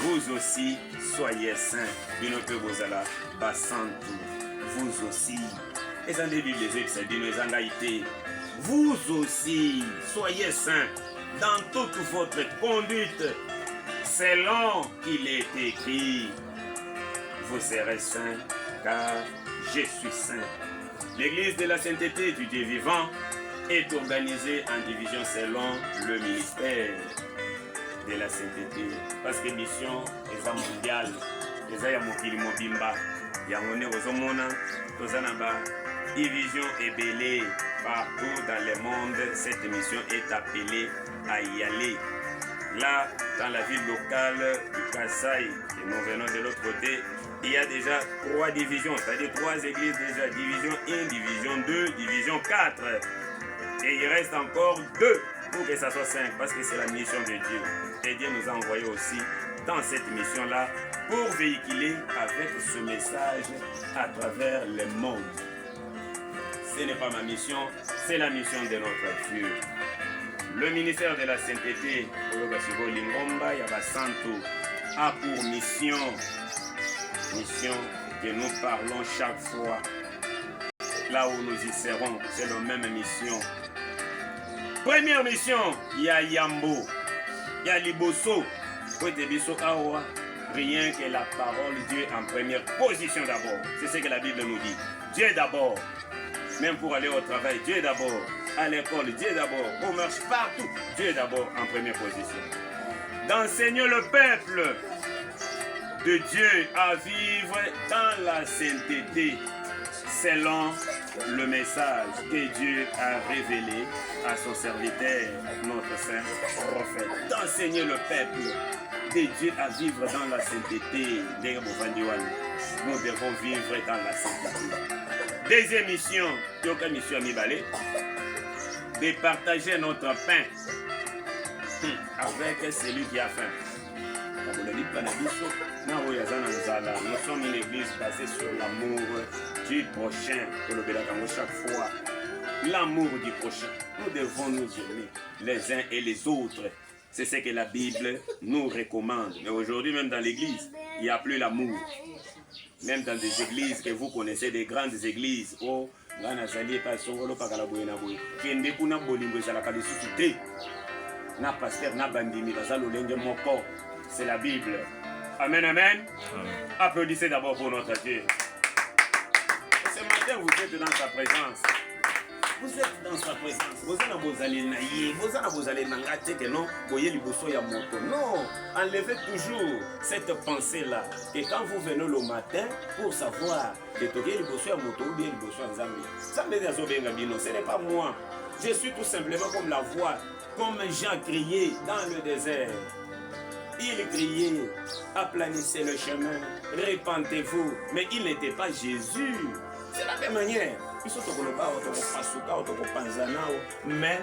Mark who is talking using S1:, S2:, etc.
S1: vous aussi soyez saints. Binope bozala basantu. Vous aussi. Et ça des Bibles, c'est dit nous en vous aussi soyez saints dans toute votre conduite, selon qu'il est écrit. Vous serez saints, car je suis saint. L'Église de la sainteté du Dieu vivant est organisée en division selon le ministère de la sainteté. Parce que mission est mondiale, est mokili mobimba. Yamone ozomona tozanaba division ébélée partout dans le monde. Cette mission est appelée à y aller. Là, dans la ville locale du Kasaï, et nous venons de l'autre côté, il y a déjà 3 divisions, c'est-à-dire 3 églises déjà. Division 1, division 2, division 4. Et il reste encore 2 pour que ça soit 5, parce que c'est la mission de Dieu. Et Dieu nous a envoyés aussi dans cette mission-là pour véhiculer avec ce message à travers le monde. Ce n'est pas ma mission, c'est la mission de notre Dieu. Le ministère de la sainteté, a pour mission que nous parlons chaque fois. Là où nous y serons, c'est la même mission. Première mission, il y a Yambo, il y a Liboso, rien que la parole de Dieu en première position d'abord. C'est ce que la Bible nous dit. Dieu d'abord. Même pour aller au travail, Dieu d'abord. À l'école, Dieu d'abord. On marche partout, Dieu d'abord en première position. D'enseigner le peuple de Dieu à vivre dans la sainteté selon le message que Dieu a révélé à son serviteur, notre saint prophète. D'enseigner le peuple de Dieu à vivre dans la sainteté. Nous devons vivre dans la sainteté. Deuxième mission, de partager notre pain avec celui qui a faim. Nous sommes une église basée sur l'amour du prochain. Chaque fois, l'amour du prochain. Nous devons nous aimer les uns et les autres. C'est ce que la Bible nous recommande. Mais aujourd'hui, même dans l'église, il n'y a plus l'amour. Même dans des églises que vous connaissez, des grandes églises, oh, c'est la Bible. Amen, amen. Applaudissez d'abord pour notre Dieu. Ce matin, vous êtes dans sa présence. Vous êtes dans sa présence. Vous allez non, enlevez toujours cette pensée-là. Et quand vous venez le matin pour savoir que ce n'est pas moi. Je suis tout simplement comme la voix, comme Jean criait dans le désert. Il criait, aplanissez le chemin, répentez-vous. Mais il n'était pas Jésus. C'est la même manière. Mais